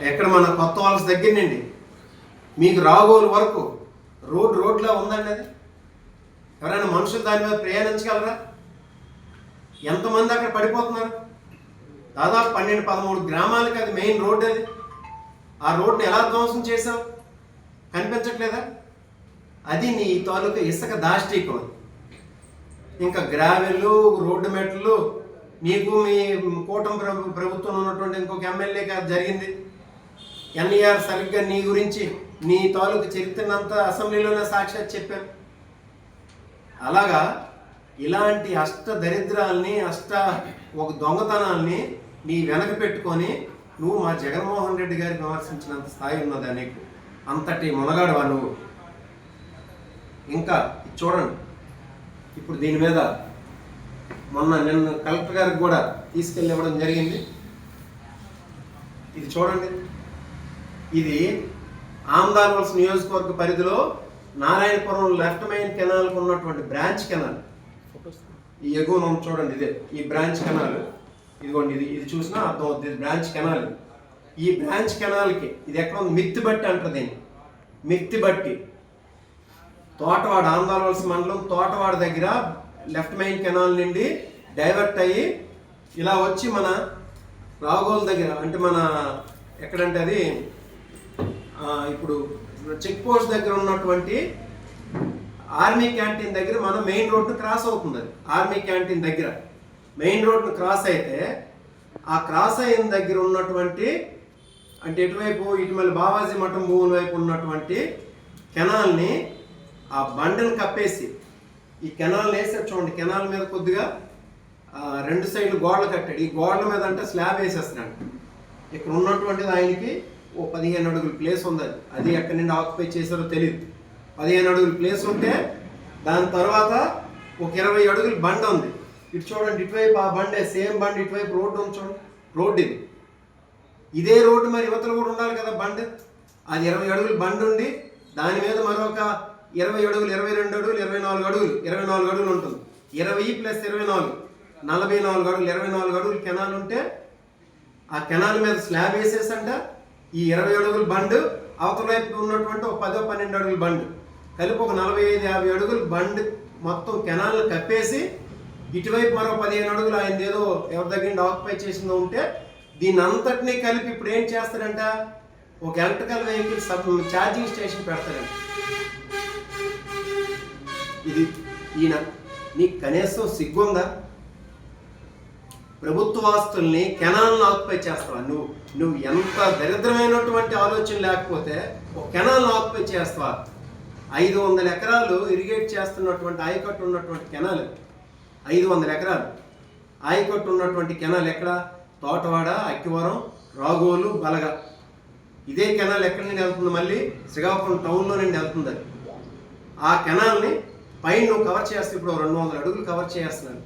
ఎక్కడ మన కొత్త వలస దగ్గరనండి మీకు రాగోలు వరకు రోడ్లా ఉందండి. అది ఎవరైనా మనుషులు దాని మీద ప్రయాణించగలరా? ఎంతమంది అక్కడ పడిపోతున్నారు? దాదాపు 12-13 గ్రామాలకి అది మెయిన్ రోడ్. అది ఆ రోడ్ని ఎలా ధ్వంసం చేసావు? కనిపించట్లేదా? అది నీ తాలూకా ఇసుక దాష్టీకం. ఇంకా గ్రావెళ్ళు, రోడ్డు మెట్లు నీకు మీ కూటమి ప్రభుత్వం ఉన్నటువంటి ఇంకొక ఎమ్మెల్యేకి అది జరిగింది. ఎన్ఈఆర్ సరిగ్గా నీ గురించి నీ తాలూకు చరిత్రనంతా అసెంబ్లీలోనే సాక్షాత్ చెప్పాను. అలాగా ఇలాంటి దరిద్రాల్ని ఒక దొంగతనాల్ని నీ వెనక పెట్టుకొని నువ్వు మా జగన్మోహన్ రెడ్డి గారికి విమర్శించినంత స్థాయి ఉన్నదా నీకు? అంతటి మునగాడువా నువ్వు? ఇంకా చూడండి, ఇప్పుడు దీని మీద నిన్న కలెక్టర్ గారికి కూడా తీసుకెళ్ళి ఇవ్వడం జరిగింది. ఇది చూడండి, ఇది ఆమ్దాల్ వలస నియోజకవర్గ పరిధిలో నారాయణపురం లెఫ్ట్ మెయిన్ కెనాల్కు ఉన్నటువంటి బ్రాంచ్ కెనాల్. ఈ ఎగువన చూడండి, ఇదే ఈ బ్రాంచ్ కెనాల్. ఇదిగోండి, ఇది చూసినా అర్థం అవుతుంది. ఇది బ్రాంచ్ కెనాల్. ఈ బ్రాంచ్ కెనాల్కి ఇది ఎక్కడ ఉంది? మిత్తిబట్టి అంటారు దీన్ని. మిత్తిబట్టి తోటవాడ, ఆమ్దాల్ వలస మండలం తోటవాడ దగ్గర లెఫ్ట్ మెయిన్ కెనాల్ నుండి డైవర్ట్ అయ్యి ఇలా వచ్చి మన రాగోల్ దగ్గర, అంటే మన ఎక్కడంటే అది ఇప్పుడు చెక్ పోస్ట్ దగ్గర ఉన్నటువంటి ఆర్మీ క్యాంటీన్ దగ్గర మన మెయిన్ రోడ్డు క్రాస్ అవుతుంది. అది ఆర్మీ క్యాంటీన్ దగ్గర మెయిన్ రోడ్ను క్రాస్ అయితే ఆ క్రాస్ అయిన దగ్గర ఉన్నటువంటి, అంటే ఎటువైపు ఇటుమల్లి బావాజీ మఠం భూముల వైపు ఉన్నటువంటి కెనాల్ని ఆ బండను కప్పేసి ఈ కెనాల్ని వేసారు. చూడండి, కెనాల్ మీద కొద్దిగా 2 సైడ్లు గోడలు కట్టాడు. ఈ గోడల మీద అంటే స్లాబ్ వేసేస్తున్నాడు. ఇక్కడ ఉన్నటువంటిది ఆయనకి 15 అడుగుల ప్లేస్ ఉంది. అది ఎక్కడి నుండి ఆక్యుపై చేశారో తెలియదు. 15 అడుగుల ప్లేస్ ఉంటే దాని తర్వాత ఒక 20 అడుగుల బండ ఉంది. ఇటు చూడండి, ఇటువైపు ఆ బండే సేమ్ బండి, ఇటువైపు రోడ్డు ఉంది. చూడండి, రోడ్డు ఇది. ఇదే రోడ్డు మరి యువతలు కూడా ఉండాలి కదా బండి. అది 20 అడుగుల బండి ఉండి దాని మీద మరొక 20 అడుగులు, 22 అడుగులు, 24 అడుగులు, 24 అడుగులు ఉంటుంది. 20 + 24 44 అడుగులు, 24 అడుగులు కెనాల్ ఉంటే ఆ కెనాల్ మీద స్లాబ్ వేసేసంట ఈ 20 అడుగుల బండ్, అవతల వైపు ఉన్నటువంటి ఒక 10-12 అడుగుల బండ్ కలిపి ఒక 45-50 అడుగుల బండ్ మొత్తం కెనాల్ని కప్పేసి ఇటువైపు మరో 15 అడుగులు ఆయన ఏదో ఎవరి దగ్గర ఆక్యుపై చేసిందో ఉంటే దీన్ని అంతటినీ కలిపి ఇప్పుడు ఏం చేస్తారంట, ఒక ఎలక్ట్రికల్ వెహికల్ ఛార్జింగ్ స్టేషన్ పెడతారంట. ఇది ఈయన నీకు కనీసం సిగ్గుందా? ప్రభుత్వ ఆస్తుల్ని కెనాల్ని ఆక్యుపై చేస్తావా? నువ్వు ఎంత దరిద్రమైనటువంటి ఆలోచన లేకపోతే ఒక కెనాల్ని ఆక్యుపై చేస్తావా? 500 ఎకరాలు ఇరిగేట్ చేస్తున్నటువంటి ఆయకట్టు ఉన్నటువంటి కెనాల్. 500 ఎకరాలు ఆయకట్టు ఉన్నటువంటి కెనాల్ ఎక్కడ? తోటవాడ, అక్కివరం, రాగోలు, బలగ. ఇదే కెనాల్ ఎక్కడి నుండి వెళ్తుంది? మళ్ళీ శ్రీకాకుళం టౌన్లో నుండి వెళ్తుంది. అది ఆ కెనాల్ని పైన నువ్వు కవర్ చేస్తే ఇప్పుడు 200 అడుగులు కవర్ చేస్తున్నాను.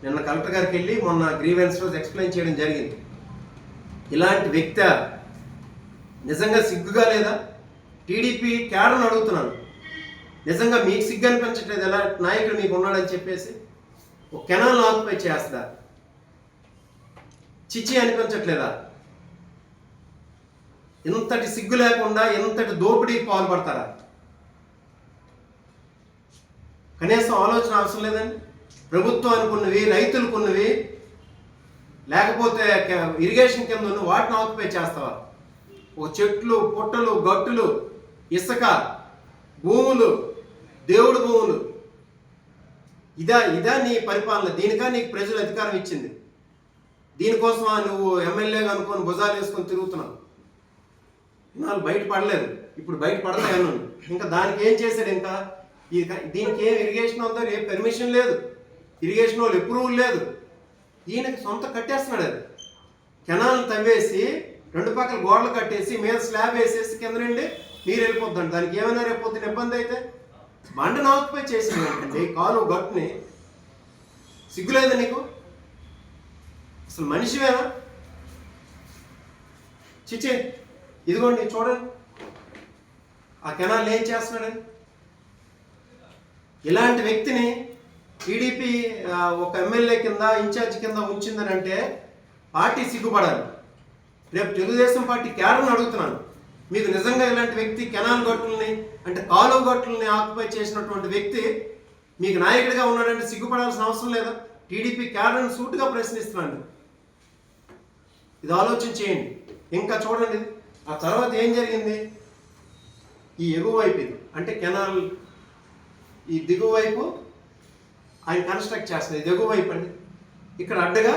నిన్న కలెక్టర్ గారికి వెళ్ళి మొన్న గ్రీవెన్స్ రోజు ఎక్స్ప్లెయిన్ చేయడం జరిగింది. ఇలాంటి వ్యక్తి నిజంగా సిగ్గుగా లేదా? టీడీపీ క్యాడర్ని అడుగుతున్నాను, నిజంగా మీకు సిగ్గు అనిపించట్లేదు? ఎలా నాయకుడు మీకు ఉన్నాడని చెప్పేసి ఒక కెనాల్ ఆక్యుపై చేస్తా చిచి అనిపించట్లేదా? ఇంతటి సిగ్గు లేకుండా ఇంతటి దోపిడీకి పాల్పడతారా? కనీసం ఆలోచన అవసరం లేదండి. ప్రభుత్వానికి ఉన్నవి, రైతులకు ఉన్నవి, లేకపోతే ఇరిగేషన్ కింద ఉన్న వాటిని ఆక్యుపై చేస్తావా? ఒక చెట్లు, పుట్టలు, గట్టులు, ఇసుక భూములు, దేవుడు భూములు, ఇదా నీ పరిపాలన? దీనికా నీకు ప్రజలు అధికారం ఇచ్చింది? దీనికోసమా నువ్వు ఎమ్మెల్యేగా అనుకొని భుజాలు వేసుకొని తిరుగుతున్నావు? నాలుగు బయట పడలేదు, ఇప్పుడు బయట పడతాయను. ఇంకా దానికి ఏం చేశాడు? ఇంకా దీనికి ఏం ఇరిగేషన్ ఉందో, ఏ పెర్మిషన్ లేదు, ఇరిగేషన్ వాళ్ళు అప్రూవల్ లేదు. ఈయనకి సొంత కట్టేస్తున్నాడు. అది కెనాల్ తవ్వేసి 2 పక్కల గోడలు కట్టేసి మీద స్లాబ్ వేసేసి కింద నుండి నీరు వెళ్ళిపోద్దండి. దానికి ఏమైనా రేపొద్దున ఇబ్బంది అయితే బండను ఆక్యుపై చేసిందండి కాలు గట్టుని. సిగ్గులేదా నీకు? అసలు మనిషివేనా? చిచి, ఇదిగోండి చూడండి ఆ కెనాల్ ఏం చేస్తున్నాడని. ఇలాంటి వ్యక్తిని టీడీపీ ఒక ఎమ్మెల్యే కింద, ఇన్ఛార్జ్ కింద ఉంచిందని అంటే పార్టీ సిగ్గుపడాలి. రేపు తెలుగుదేశం పార్టీ క్యాడర్ని అడుగుతున్నాను, మీకు నిజంగా ఇలాంటి వ్యక్తి కెనాల్ గట్టుల్ని అంటే కాలువ గట్టుల్ని ఆక్యుపై చేసినటువంటి వ్యక్తి మీకు నాయకుడిగా ఉన్నాడంటే సిగ్గుపడాల్సిన అవసరం లేదా? టీడీపీ క్యాడర్ని సూటుగా ప్రశ్నిస్తున్నాను. ఇది ఆలోచన చేయండి. ఇంకా చూడండి ఆ తర్వాత ఏం జరిగింది. ఈ ఎగువ వైపు ఇది అంటే కెనాల్, ఈ దిగువ వైపు ఆయన కన్స్ట్రక్ట్ చేస్తున్నారు. ఇది ఎగువ వైపు అండి. ఇక్కడ అడ్డగా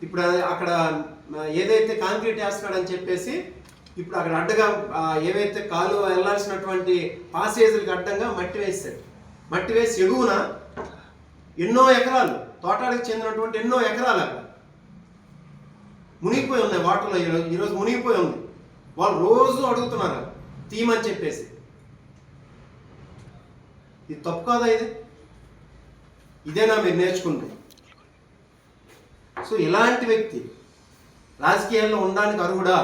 ఇప్పుడు అక్కడ ఏదైతే కాంక్రీట్ వేస్తున్నాడని చెప్పేసి ఇప్పుడు అక్కడ అడ్డగా ఏవైతే కాలు వెళ్ళాల్సినటువంటి పాసేజీలకు అడ్డంగా మట్టి వేస్తాడు. మట్టి వేసి ఎగువన ఎన్నో ఎకరాలు, తోటాలకు చెందినటువంటి ఎన్నో ఎకరాలు అక్కడ మునిగిపోయి ఉన్నాయి వాటర్లో. ఈరోజు మునిగిపోయి ఉంది. వాళ్ళు రోజు అడుగుతున్నారు తీయమని చెప్పేసి. ఇది తప్పు కాదా? ఇదేనా మీరు నేర్చుకుంటే? సో ఇలాంటి వ్యక్తి రాజకీయాల్లో ఉండడానికి అర్హుడా?